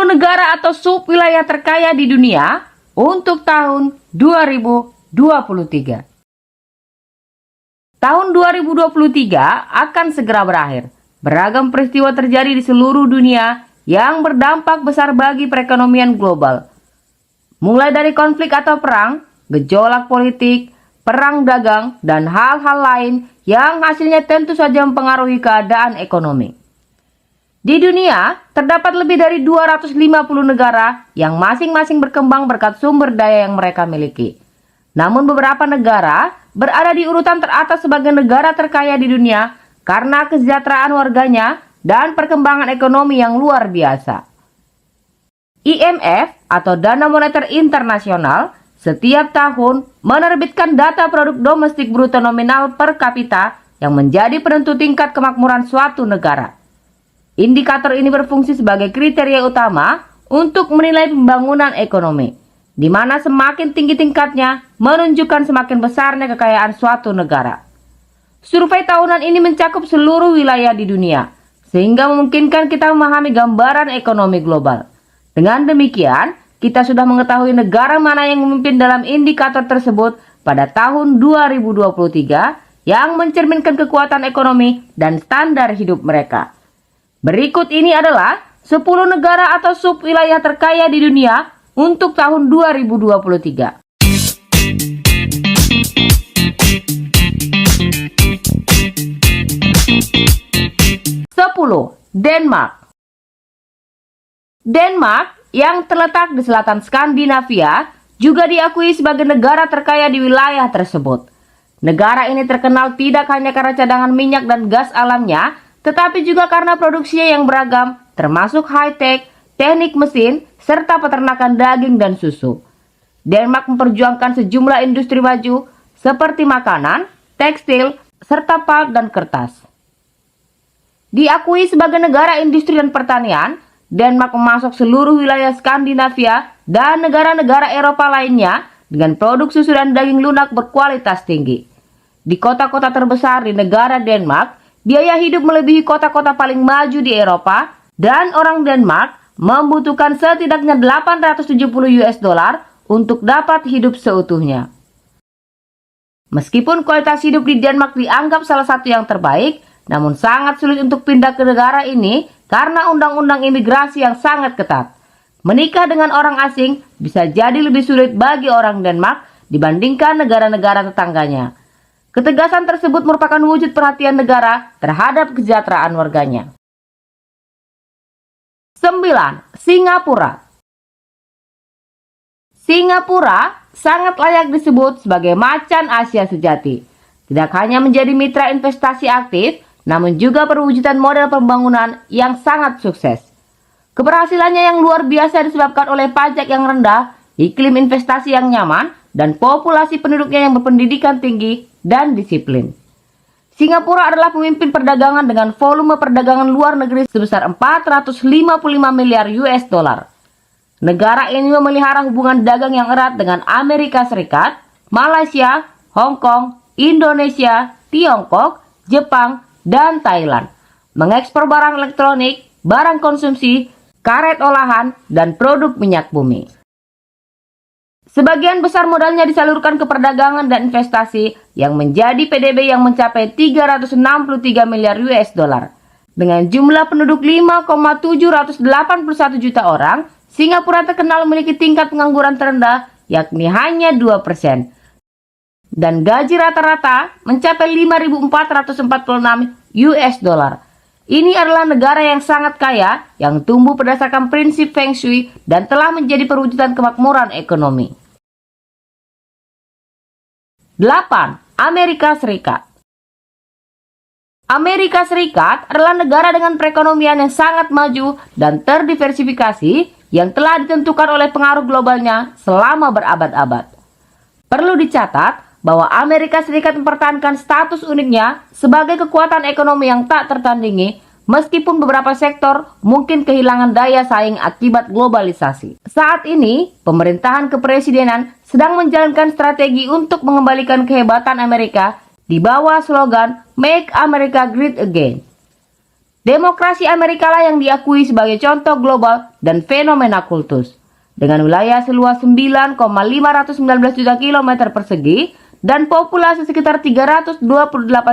negara atau subwilayah terkaya di dunia untuk tahun 2023. Tahun 2023 akan segera berakhir. Beragam peristiwa terjadi di seluruh dunia yang berdampak besar bagi perekonomian global. Mulai dari konflik atau perang, gejolak politik, perang dagang, dan hal-hal lain yang hasilnya tentu saja mempengaruhi keadaan ekonomi. Di dunia, terdapat lebih dari 250 negara yang masing-masing berkembang berkat sumber daya yang mereka miliki. Namun beberapa negara berada di urutan teratas sebagai negara terkaya di dunia karena kesejahteraan warganya dan perkembangan ekonomi yang luar biasa. IMF atau Dana Moneter Internasional setiap tahun menerbitkan data produk domestik bruto nominal per kapita yang menjadi penentu tingkat kemakmuran suatu negara. Indikator ini berfungsi sebagai kriteria utama untuk menilai pembangunan ekonomi, di mana semakin tinggi tingkatnya menunjukkan semakin besarnya kekayaan suatu negara. Survei tahunan ini mencakup seluruh wilayah di dunia, sehingga memungkinkan kita memahami gambaran ekonomi global. Dengan demikian, kita sudah mengetahui negara mana yang memimpin dalam indikator tersebut pada tahun 2023 yang mencerminkan kekuatan ekonomi dan standar hidup mereka. Berikut ini adalah 10 negara atau subwilayah terkaya di dunia untuk tahun 2023. 10. Denmark. Denmark yang terletak di selatan Skandinavia juga diakui sebagai negara terkaya di wilayah tersebut. Negara ini terkenal tidak hanya karena cadangan minyak dan gas alamnya, tetapi juga karena produksinya yang beragam, termasuk high-tech, teknik mesin, serta peternakan daging dan susu. Denmark memperjuangkan sejumlah industri maju seperti makanan, tekstil, serta pulp dan kertas. Diakui sebagai negara industri dan pertanian, Denmark memasok seluruh wilayah Skandinavia dan negara-negara Eropa lainnya dengan produk susu dan daging lunak berkualitas tinggi. Di kota-kota terbesar di negara Denmark, biaya hidup melebihi kota-kota paling maju di Eropa, dan orang Denmark membutuhkan setidaknya 870 US dollar untuk dapat hidup seutuhnya. Meskipun kualitas hidup di Denmark dianggap salah satu yang terbaik, namun sangat sulit untuk pindah ke negara ini karena undang-undang imigrasi yang sangat ketat. Menikah dengan orang asing bisa jadi lebih sulit bagi orang Denmark dibandingkan negara-negara tetangganya. Ketegasan tersebut merupakan wujud perhatian negara terhadap kesejahteraan warganya. 9. Singapura. Singapura sangat layak disebut sebagai macan Asia sejati. Tidak hanya menjadi mitra investasi aktif, namun juga perwujudan model pembangunan yang sangat sukses. Keberhasilannya yang luar biasa disebabkan oleh pajak yang rendah, iklim investasi yang nyaman, dan populasi penduduknya yang berpendidikan tinggi dan disiplin. Singapura adalah pemimpin perdagangan dengan volume perdagangan luar negeri sebesar 455 miliar US dollar. Negara ini memelihara hubungan dagang yang erat dengan Amerika Serikat, Malaysia, Hong Kong, Indonesia, Tiongkok, Jepang, dan Thailand. Mengekspor barang elektronik, barang konsumsi, karet olahan, dan produk minyak bumi. Sebagian besar modalnya disalurkan ke perdagangan dan investasi yang menjadi PDB yang mencapai 363 miliar US dollar. Dengan jumlah penduduk 5,781 juta orang, Singapura terkenal memiliki tingkat pengangguran terendah yakni hanya 2%. Dan gaji rata-rata mencapai 5.446 US dollar. Ini adalah negara yang sangat kaya yang tumbuh berdasarkan prinsip Feng Shui dan telah menjadi perwujudan kemakmuran ekonomi. 8. Amerika Serikat. Amerika Serikat adalah negara dengan perekonomian yang sangat maju dan terdiversifikasi yang telah ditentukan oleh pengaruh globalnya selama berabad-abad. Perlu dicatat bahwa Amerika Serikat mempertahankan status uniknya sebagai kekuatan ekonomi yang tak tertandingi meskipun beberapa sektor mungkin kehilangan daya saing akibat globalisasi. Saat ini, pemerintahan kepresidenan sedang menjalankan strategi untuk mengembalikan kehebatan Amerika di bawah slogan Make America Great Again. Demokrasi Amerika lah yang diakui sebagai contoh global dan fenomena kultus. Dengan wilayah seluas 9,519 juta kilometer persegi dan populasi sekitar 328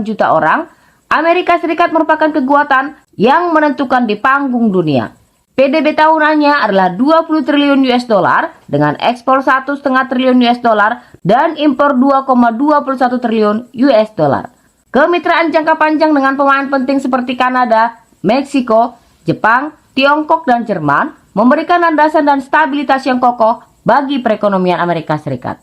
juta orang, Amerika Serikat merupakan kekuatan yang menentukan di panggung dunia. PDB tahunannya adalah 20 triliun US dollar dengan ekspor 1,5 triliun US dollar dan impor 2,21 triliun US dollar. Kemitraan jangka panjang dengan pemain penting seperti Kanada, Meksiko, Jepang, Tiongkok, dan Jerman memberikan landasan dan stabilitas yang kokoh bagi perekonomian Amerika Serikat.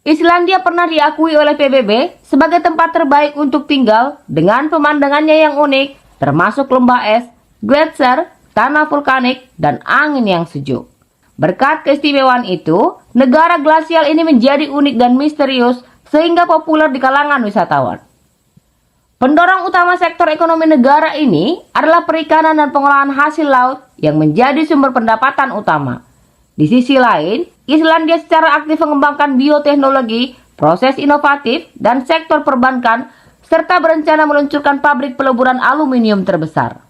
Islandia pernah diakui oleh PBB sebagai tempat terbaik untuk tinggal dengan pemandangannya yang unik, termasuk lembah es, gletser, tanah vulkanik, dan angin yang sejuk. Berkat keistimewaan itu, negara glasial ini menjadi unik dan misterius sehingga populer di kalangan wisatawan. Pendorong utama sektor ekonomi negara ini adalah perikanan dan pengolahan hasil laut yang menjadi sumber pendapatan utama. Di sisi lain, Islandia secara aktif mengembangkan bioteknologi, proses inovatif, dan sektor perbankan, serta berencana meluncurkan pabrik peleburan aluminium terbesar.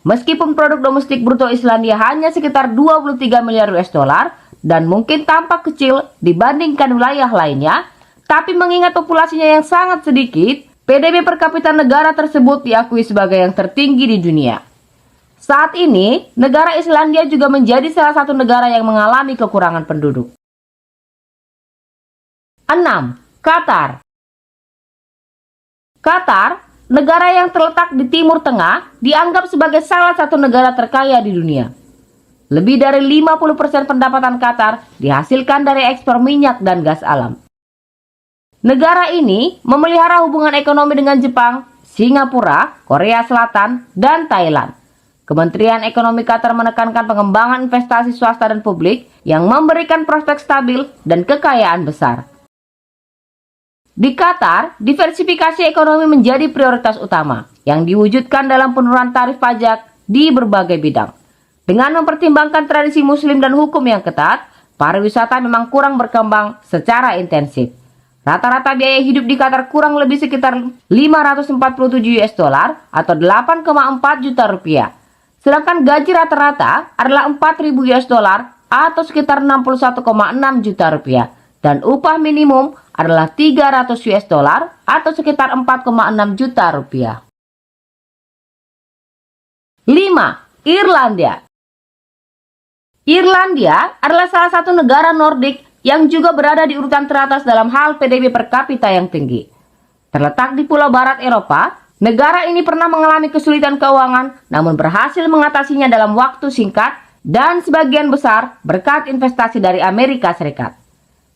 Meskipun produk domestik bruto Islandia hanya sekitar 23 miliar US dollar dan mungkin tampak kecil dibandingkan wilayah lainnya, tapi mengingat populasinya yang sangat sedikit, PDB per kapita negara tersebut diakui sebagai yang tertinggi di dunia. Saat ini, negara Islandia juga menjadi salah satu negara yang mengalami kekurangan penduduk. 6. Qatar. Qatar, negara yang terletak di Timur Tengah, dianggap sebagai salah satu negara terkaya di dunia. Lebih dari 50% pendapatan Qatar dihasilkan dari ekspor minyak dan gas alam. Negara ini memelihara hubungan ekonomi dengan Jepang, Singapura, Korea Selatan, dan Thailand. Kementerian Ekonomi Qatar menekankan pengembangan investasi swasta dan publik yang memberikan prospek stabil dan kekayaan besar. Di Qatar, diversifikasi ekonomi menjadi prioritas utama yang diwujudkan dalam penurunan tarif pajak di berbagai bidang. Dengan mempertimbangkan tradisi muslim dan hukum yang ketat, pariwisata memang kurang berkembang secara intensif. Rata-rata biaya hidup di Qatar kurang lebih sekitar 547 US dollar atau 8,4 juta rupiah. Sedangkan gaji rata-rata adalah 4.000 US dollar atau sekitar 61,6 juta rupiah. Dan upah minimum adalah 300 US dollar atau sekitar 4,6 juta rupiah. 5. Irlandia. Irlandia adalah salah satu negara Nordik yang juga berada di urutan teratas dalam hal PDB per kapita yang tinggi. Terletak di pulau barat Eropa, negara ini pernah mengalami kesulitan keuangan, namun berhasil mengatasinya dalam waktu singkat dan sebagian besar berkat investasi dari Amerika Serikat.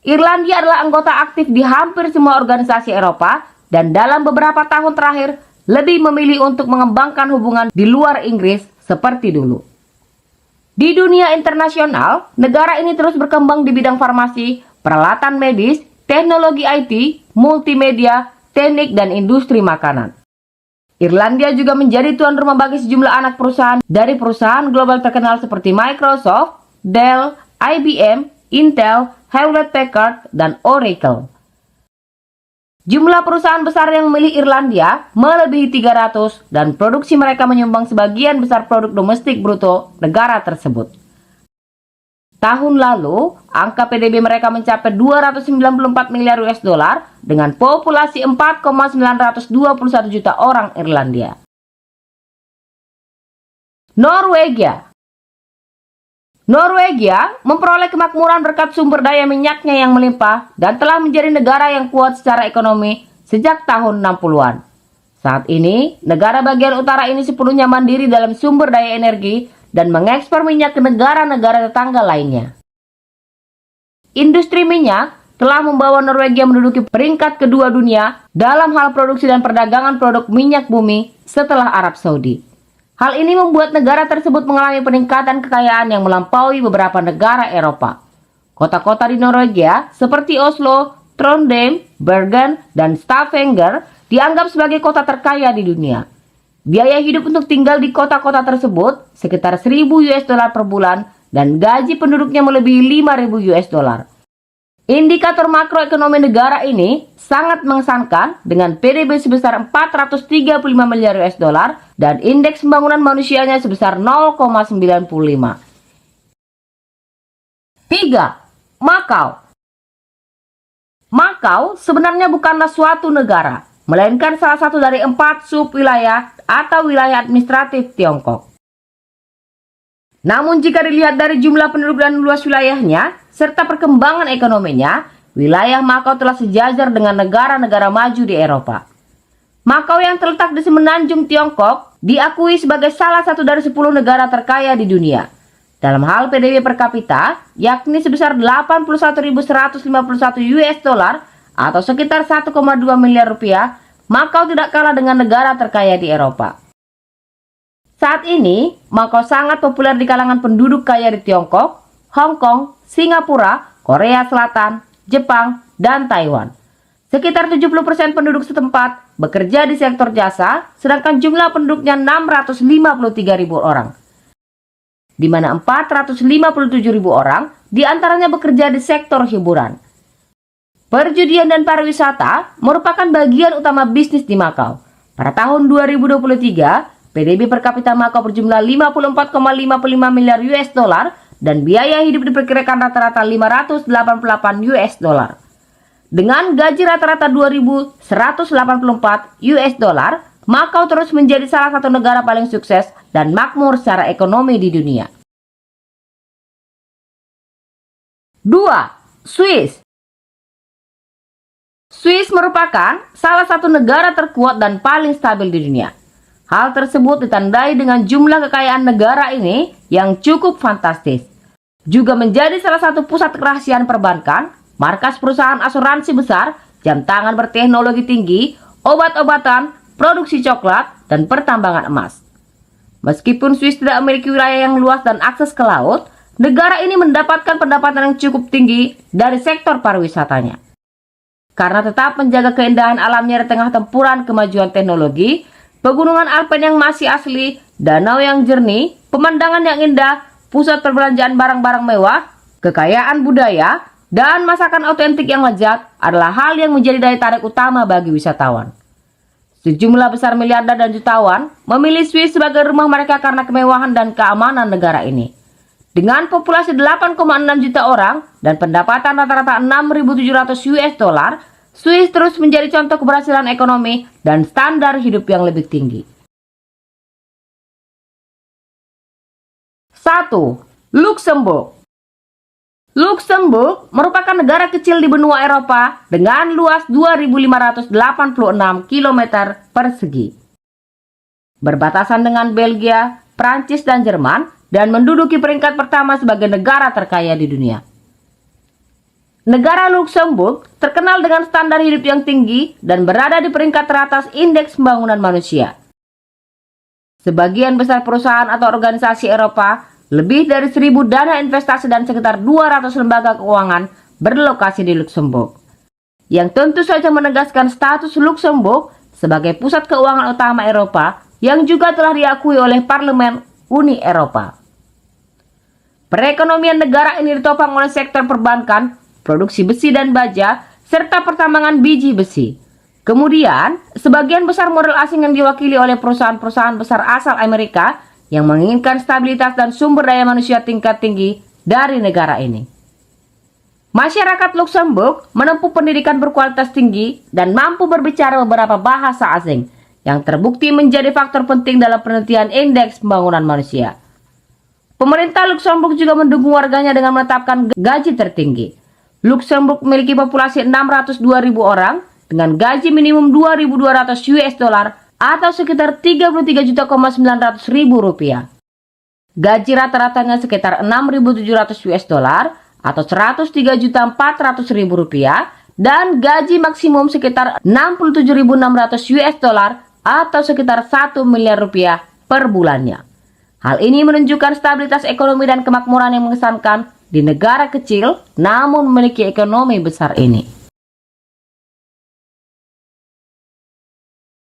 Irlandia adalah anggota aktif di hampir semua organisasi Eropa dan dalam beberapa tahun terakhir lebih memilih untuk mengembangkan hubungan di luar Inggris seperti dulu. Di dunia internasional, negara ini terus berkembang di bidang farmasi, peralatan medis, teknologi IT, multimedia, teknik, dan industri makanan. Irlandia juga menjadi tuan rumah bagi sejumlah anak perusahaan dari perusahaan global terkenal seperti Microsoft, Dell, IBM, Intel, Hewlett-Packard, dan Oracle. Jumlah perusahaan besar yang memilih Irlandia melebihi 300 dan produksi mereka menyumbang sebagian besar produk domestik bruto negara tersebut. Tahun lalu, angka PDB mereka mencapai 294 miliar US dollar dengan populasi 4,921 juta orang Irlandia. Norwegia memperoleh kemakmuran berkat sumber daya minyaknya yang melimpah dan telah menjadi negara yang kuat secara ekonomi sejak tahun 60-an. Saat ini, negara bagian utara ini sepenuhnya mandiri dalam sumber daya energi dan mengekspor minyak ke negara-negara tetangga lainnya. Industri minyak telah membawa Norwegia menduduki peringkat kedua dunia dalam hal produksi dan perdagangan produk minyak bumi setelah Arab Saudi. Hal ini membuat negara tersebut mengalami peningkatan kekayaan yang melampaui beberapa negara Eropa. Kota-kota di Norwegia seperti Oslo, Trondheim, Bergen, dan Stavanger dianggap sebagai kota terkaya di dunia. Biaya hidup untuk tinggal di kota-kota tersebut sekitar 1.000 US dollar per bulan dan gaji penduduknya melebihi 5.000 US dollar. Indikator makroekonomi negara ini sangat mengesankan dengan PDB sebesar 435 miliar US dollar dan indeks pembangunan manusianya sebesar 0,95. 3. Makau. Makau sebenarnya bukanlah suatu negara, melainkan salah satu dari 4 subwilayah atau wilayah administratif Tiongkok. Namun jika dilihat dari jumlah penduduk dan luas wilayahnya, serta perkembangan ekonominya, wilayah Makau telah sejajar dengan negara-negara maju di Eropa. Makau yang terletak di semenanjung Tiongkok diakui sebagai salah satu dari 10 negara terkaya di dunia. Dalam hal PDB per kapita, yakni sebesar 81.151 US dollar atau sekitar 1,2 miliar rupiah, Makau tidak kalah dengan negara terkaya di Eropa. Saat ini, Makau sangat populer di kalangan penduduk kaya di Tiongkok, Hong Kong, Singapura, Korea Selatan, Jepang, dan Taiwan. Sekitar 70% penduduk setempat bekerja di sektor jasa, sedangkan jumlah penduduknya 653.000 orang. Di mana 457.000 orang diantaranya bekerja di sektor hiburan. Perjudian dan pariwisata merupakan bagian utama bisnis di Makau. Pada tahun 2023, PDB per kapita Makau berjumlah 54,55 miliar US dollar dan biaya hidup diperkirakan rata-rata 588 US dollar. Dengan gaji rata-rata 2.184 US dollar, Makau terus menjadi salah satu negara paling sukses dan makmur secara ekonomi di dunia. 2. Swiss. Swiss merupakan salah satu negara terkuat dan paling stabil di dunia. Hal tersebut ditandai dengan jumlah kekayaan negara ini yang cukup fantastis. Juga menjadi salah satu pusat kerahasiaan perbankan, markas perusahaan asuransi besar, jam tangan berteknologi tinggi, obat-obatan, produksi coklat, dan pertambangan emas. Meskipun Swiss tidak memiliki wilayah yang luas dan akses ke laut, negara ini mendapatkan pendapatan yang cukup tinggi dari sektor pariwisatanya. Karena tetap menjaga keindahan alamnya di tengah tempuran kemajuan teknologi, pegunungan Alpen yang masih asli, danau yang jernih, pemandangan yang indah, pusat perbelanjaan barang-barang mewah, kekayaan budaya, dan masakan otentik yang lezat adalah hal yang menjadi daya tarik utama bagi wisatawan. Sejumlah besar miliarder dan jutawan memilih Swiss sebagai rumah mereka karena kemewahan dan keamanan negara ini. Dengan populasi 8,6 juta orang dan pendapatan rata-rata 6.700 US dollar, Swiss terus menjadi contoh keberhasilan ekonomi dan standar hidup yang lebih tinggi. 1. Luxembourg. Luxembourg merupakan negara kecil di benua Eropa dengan luas 2.586 km persegi. Berbatasan dengan Belgia, Prancis, dan Jerman, dan menduduki peringkat pertama sebagai negara terkaya di dunia. Negara Luxembourg terkenal dengan standar hidup yang tinggi dan berada di peringkat teratas indeks pembangunan manusia. Sebagian besar perusahaan atau organisasi Eropa, lebih dari 1.000 dana investasi dan sekitar 200 lembaga keuangan berlokasi di Luxembourg. Yang tentu saja menegaskan status Luxembourg sebagai pusat keuangan utama Eropa yang juga telah diakui oleh Parlemen Uni Eropa. Perekonomian negara ini ditopang oleh sektor perbankan, produksi besi dan baja, serta pertambangan biji besi. Kemudian, sebagian besar modal asing yang diwakili oleh perusahaan-perusahaan besar asal Amerika yang menginginkan stabilitas dan sumber daya manusia tingkat tinggi dari negara ini. Masyarakat Luxembourg menempuh pendidikan berkualitas tinggi dan mampu berbicara beberapa bahasa asing, yang terbukti menjadi faktor penting dalam penelitian indeks pembangunan manusia. Pemerintah Luxembourg juga mendukung warganya dengan menetapkan gaji tertinggi. Luxembourg memiliki populasi 602.000 orang dengan gaji minimum 2.200 US dollar atau sekitar 33.900.000 rupiah. Gaji rata-ratanya sekitar 6.700 US dollar atau 103.400.000 rupiah dan gaji maksimum sekitar 67.600 US dollar atau sekitar 1 miliar rupiah per bulannya. Hal ini menunjukkan stabilitas ekonomi dan kemakmuran yang mengesankan di negara kecil namun memiliki ekonomi besar ini.